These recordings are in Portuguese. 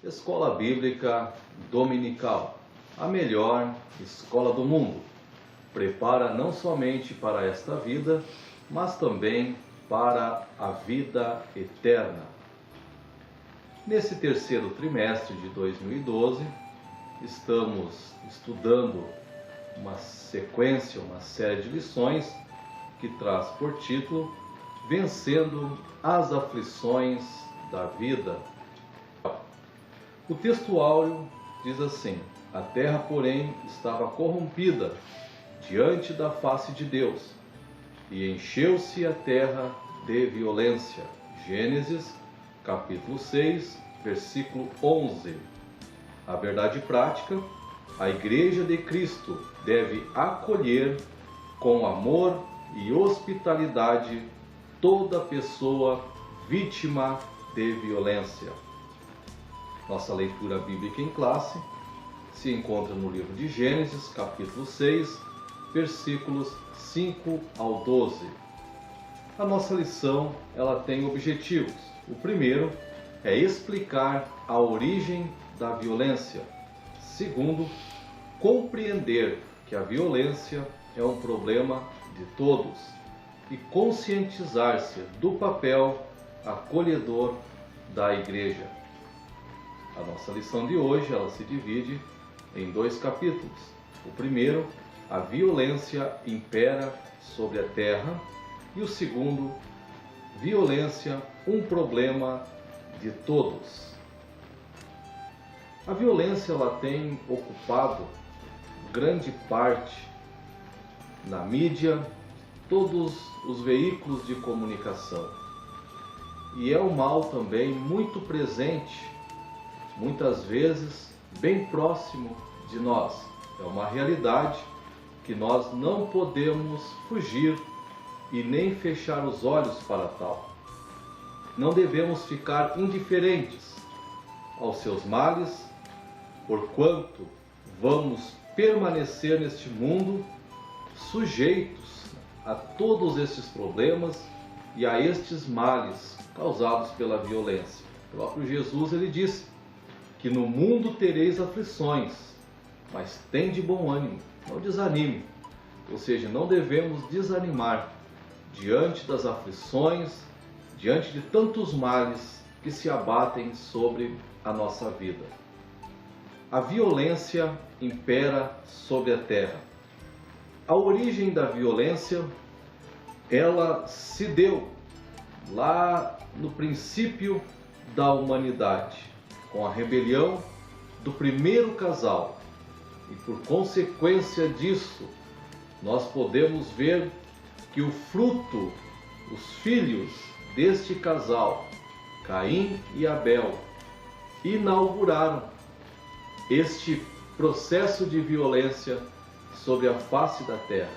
Escola Bíblica Dominical, a melhor escola do mundo. Prepara não somente para esta vida, mas também para a vida eterna. Nesse terceiro trimestre de 2012, estamos estudando uma sequência, uma série de lições que traz por título Vencendo as Aflições da Vida. O texto áureo diz assim: a terra, porém, estava corrompida diante da face de Deus, e encheu-se a terra de violência. Gênesis, capítulo 6, versículo 11. A verdade prática: a Igreja de Cristo deve acolher com amor e hospitalidade toda pessoa vítima de violência. Nossa leitura bíblica em classe se encontra no livro de Gênesis, capítulo 6, versículos 5 ao 12. A nossa lição, ela tem objetivos. O primeiro é explicar a origem da violência. Segundo, compreender que a violência é um problema de todos e conscientizar-se do papel acolhedor da igreja. A nossa lição de hoje, ela se divide em dois capítulos. O primeiro, a violência impera sobre a terra, e o segundo, violência, um problema de todos. A violência, ela tem ocupado grande parte na mídia, todos os veículos de comunicação. E é um mal também muito presente, muitas vezes bem próximo de nós. É uma realidade que nós não podemos fugir e nem fechar os olhos para tal. Não devemos ficar indiferentes aos seus males, porquanto vamos permanecer neste mundo sujeitos a todos estes problemas e a estes males causados pela violência. O próprio Jesus, ele disse que no mundo tereis aflições, mas tende bom ânimo, não desanime. Ou seja, não devemos desanimar diante das aflições, diante de tantos males que se abatem sobre a nossa vida. A violência impera sobre a terra. A origem da violência, ela se deu lá no princípio da humanidade, com a rebelião do primeiro casal. E por consequência disso, nós podemos ver que o fruto, os filhos deste casal, Caim e Abel, inauguraram este processo de violência sobre a face da terra,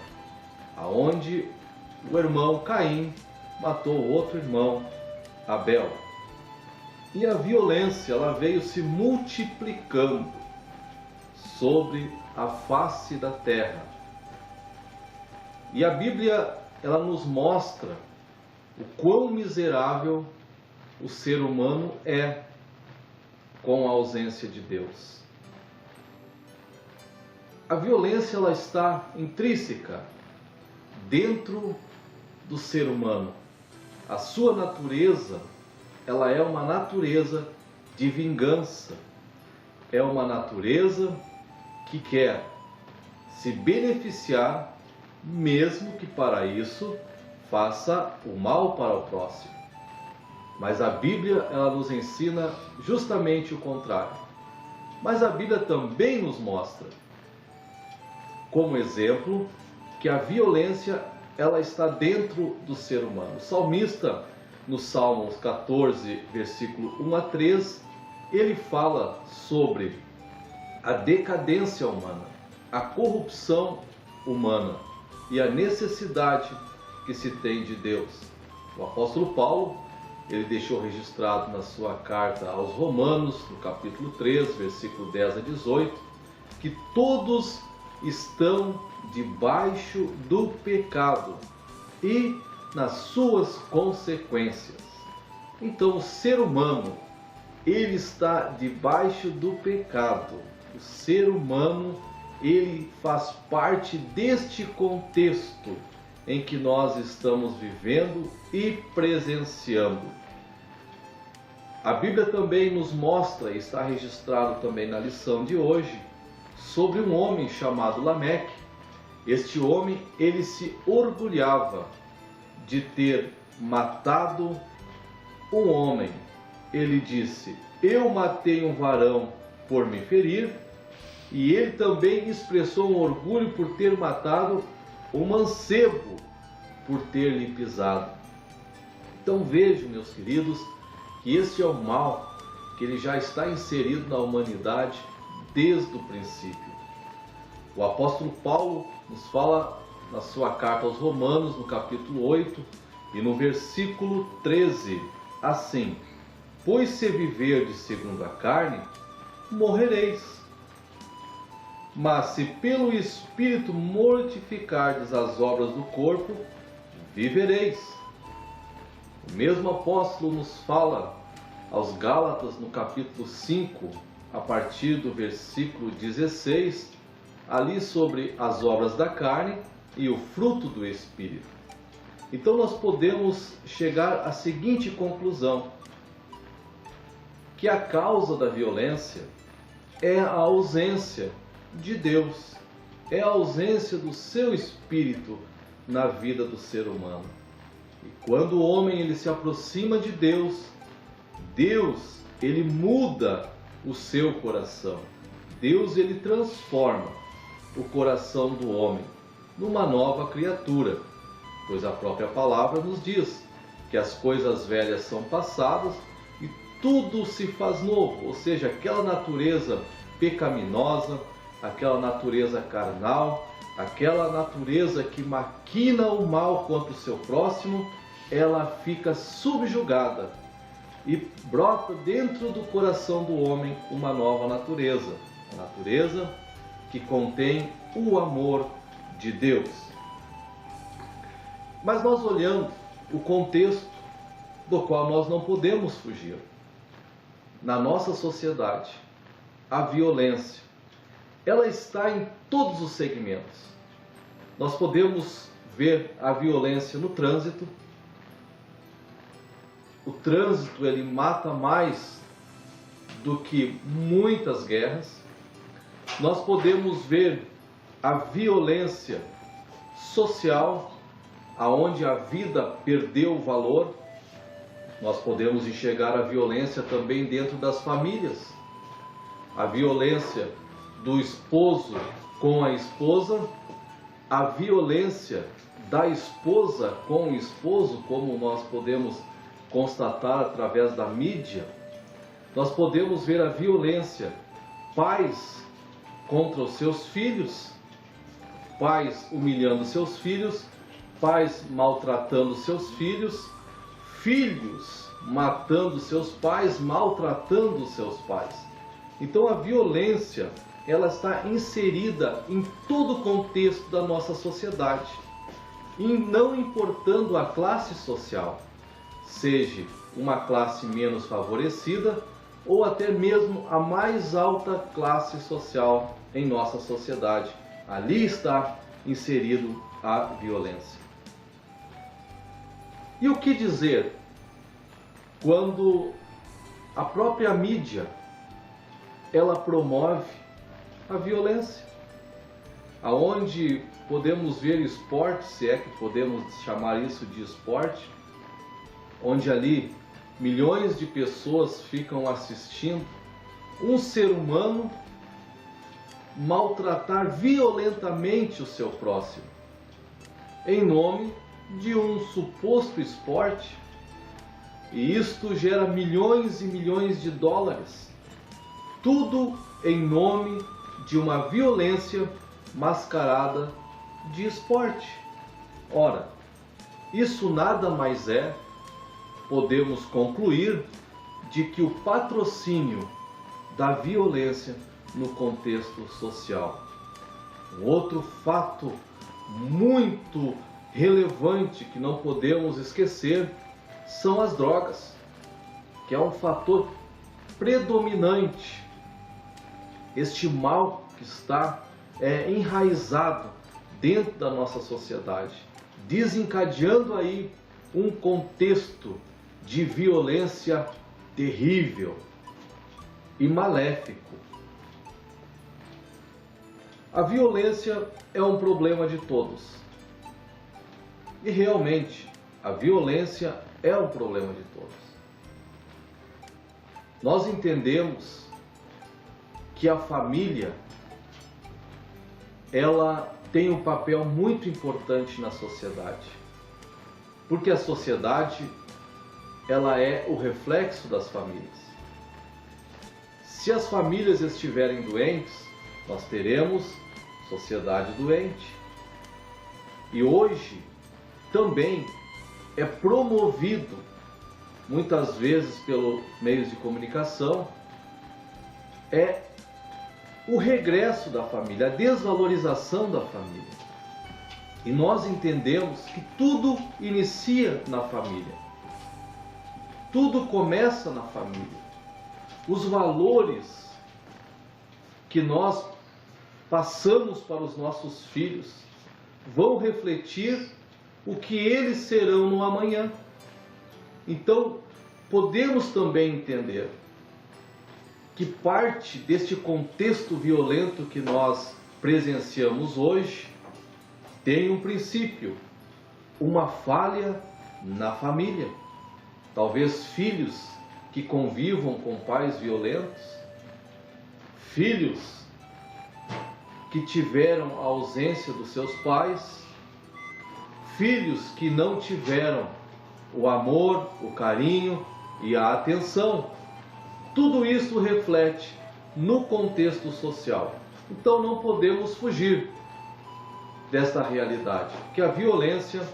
aonde o irmão Caim matou o outro irmão, Abel. E a violência, ela veio se multiplicando sobre a face da terra. E a Bíblia, ela nos mostra o quão miserável o ser humano é com a ausência de Deus. A violência, ela está intrínseca dentro do ser humano. A sua natureza, ela é uma natureza de vingança. É uma natureza que quer se beneficiar, mesmo que para isso faça o mal para o próximo. Mas a Bíblia, ela nos ensina justamente o contrário. Mas a Bíblia também nos mostra, como exemplo, que a violência, ela está dentro do ser humano. O salmista, no Salmos 14, versículo 1 a 3, ele fala sobre a decadência humana, a corrupção humana e a necessidade que se tem de Deus. O apóstolo Paulo, ele deixou registrado na sua carta aos Romanos, no capítulo 3, versículo 10 a 18, que todos estão debaixo do pecado e nas suas consequências. Então, o ser humano, ele está debaixo do pecado. O ser humano, ele faz parte deste contexto em que nós estamos vivendo e presenciando. A Bíblia também nos mostra, e está registrado também na lição de hoje, sobre um homem chamado Lameque. Este homem, ele se orgulhava de ter matado um homem. Ele disse: eu matei um varão por me ferir, e ele também expressou um orgulho por ter matado um mancebo por ter lhe pisado. Então vejam, meus queridos, que esse é o mal que ele já está inserido na humanidade desde o princípio. O apóstolo Paulo nos fala na sua carta aos Romanos, no capítulo 8 e no versículo 13, assim: pois se viverdes segundo a carne, morrereis. Mas se pelo Espírito mortificardes as obras do corpo, vivereis. O mesmo apóstolo nos fala aos Gálatas, no capítulo 5, a partir do versículo 16, ali sobre as obras da carne e o fruto do Espírito. Então nós podemos chegar à seguinte conclusão: que a causa da violência é a ausência de Deus, é a ausência do seu Espírito na vida do ser humano. E quando o homem ele se aproxima de Deus, Deus ele muda o seu coração. Deus ele transforma o coração do homem numa nova criatura, pois a própria palavra nos diz que as coisas velhas são passadas e tudo se faz novo, ou seja, aquela natureza pecaminosa, aquela natureza carnal, aquela natureza que maquina o mal contra o seu próximo, ela fica subjugada e brota dentro do coração do homem uma nova natureza, uma natureza que contém o amor de Deus. Mas nós olhando o contexto do qual nós não podemos fugir. Na nossa sociedade, a violência, ela está em todos os segmentos. Nós podemos ver a violência no trânsito. O trânsito ele mata mais do que muitas guerras. Nós podemos ver a violência social, aonde a vida perdeu o valor. Nós podemos enxergar a violência também dentro das famílias. A violência do esposo com a esposa, a violência da esposa com o esposo, como nós podemos constatar através da mídia. Nós podemos ver a violência, pais contra os seus filhos, pais humilhando seus filhos, pais maltratando seus filhos, filhos matando seus pais, maltratando seus pais. Então a violência, ela está inserida em todo o contexto da nossa sociedade, e não importando a classe social, seja uma classe menos favorecida ou até mesmo a mais alta classe social em nossa sociedade. Ali está inserido a violência. E o que dizer quando a própria mídia ela promove a violência, aonde podemos ver esporte, se é que podemos chamar isso de esporte, onde ali milhões de pessoas ficam assistindo um ser humano maltratar violentamente o seu próximo, em nome de um suposto esporte, e isto gera milhões e milhões de dólares, tudo em nome de uma violência mascarada de esporte. Ora, isso nada mais é, podemos concluir, de que o patrocínio da violência no contexto social. Um outro fato muito relevante que não podemos esquecer são as drogas, que é um fator predominante, este mal que está enraizado dentro da nossa sociedade, desencadeando aí um contexto de violência terrível e maléfico. A violência é um problema de todos. E realmente, a violência é um problema de todos. Nós entendemos que a família, ela tem um papel muito importante na sociedade. Porque a sociedade, ela é o reflexo das famílias. Se as famílias estiverem doentes, nós teremos sociedade doente. E hoje também é promovido, muitas vezes pelos meios de comunicação, o regresso da família, a desvalorização da família. E nós entendemos que tudo inicia na família. Tudo começa na família. Os valores que nós passamos para os nossos filhos vão refletir o que eles serão no amanhã. Então, podemos também entender que parte deste contexto violento que nós presenciamos hoje tem um princípio, uma falha na família. Talvez filhos que convivam com pais violentos, filhos que tiveram a ausência dos seus pais, filhos que não tiveram o amor, o carinho e a atenção. Tudo isso reflete no contexto social. Então não podemos fugir desta realidade, que a violência,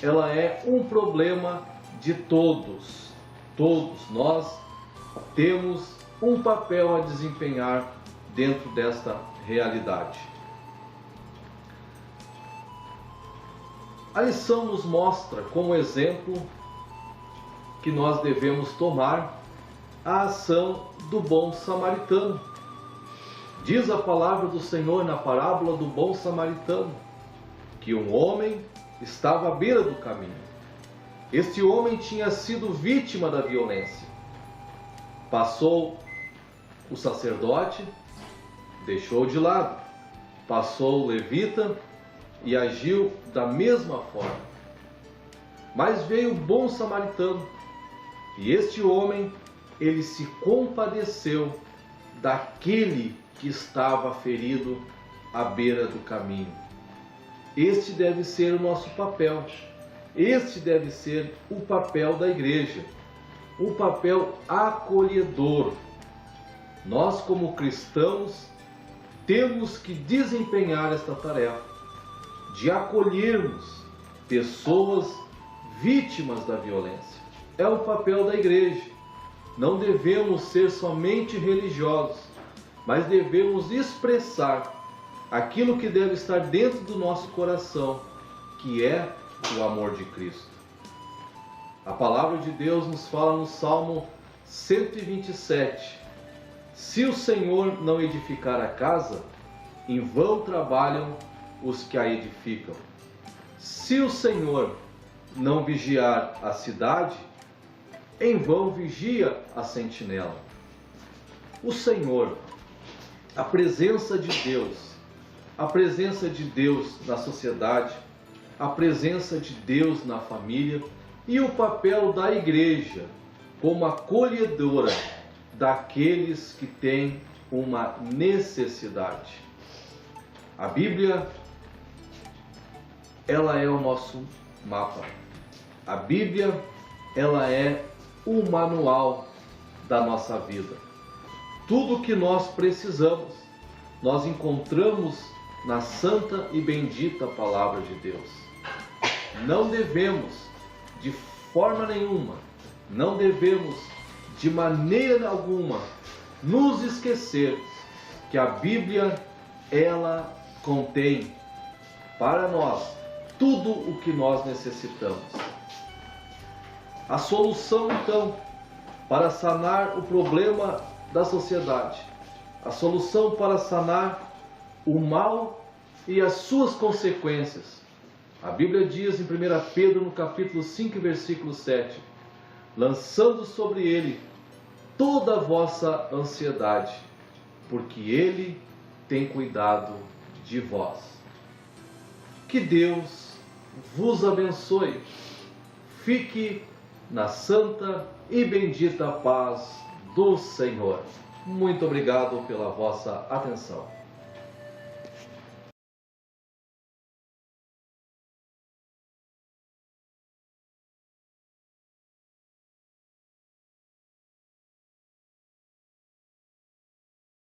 ela é um problema de todos. Todos nós temos um papel a desempenhar dentro desta realidade. A lição nos mostra como exemplo que nós devemos tomar a ação do bom samaritano. Diz a palavra do Senhor na parábola do bom samaritano, que um homem estava à beira do caminho. Este homem tinha sido vítima da violência. Passou o sacerdote, deixou de lado. Passou o levita e agiu da mesma forma. Mas veio o bom samaritano, e este homem, ele se compadeceu daquele que estava ferido à beira do caminho. Este deve ser o nosso papel. Este deve ser o papel da igreja, o papel acolhedor. Nós, como cristãos, temos que desempenhar esta tarefa de acolhermos pessoas vítimas da violência. É o papel da igreja. Não devemos ser somente religiosos, mas devemos expressar aquilo que deve estar dentro do nosso coração, que é o amor de Cristo. A palavra de Deus nos fala no Salmo 127: se o Senhor não edificar a casa, em vão trabalham os que a edificam. Se o Senhor não vigiar a cidade, em vão vigia a sentinela. O Senhor, a presença de Deus na sociedade, a presença de Deus na família e o papel da igreja como acolhedora daqueles que têm uma necessidade. A Bíblia, ela é o nosso mapa. A Bíblia, ela é o manual da nossa vida. Tudo o que nós precisamos, nós encontramos na santa e bendita palavra de Deus. Não devemos, de forma nenhuma, não devemos, de maneira alguma, nos esquecer que a Bíblia, ela contém para nós tudo o que nós necessitamos. A solução, então, para sanar o problema da sociedade, a solução para sanar o mal e as suas consequências. A Bíblia diz em 1 Pedro, no capítulo 5, versículo 7, lançando sobre ele toda a vossa ansiedade, porque ele tem cuidado de vós. Que Deus vos abençoe. Fique na santa e bendita paz do Senhor. Muito obrigado pela vossa atenção.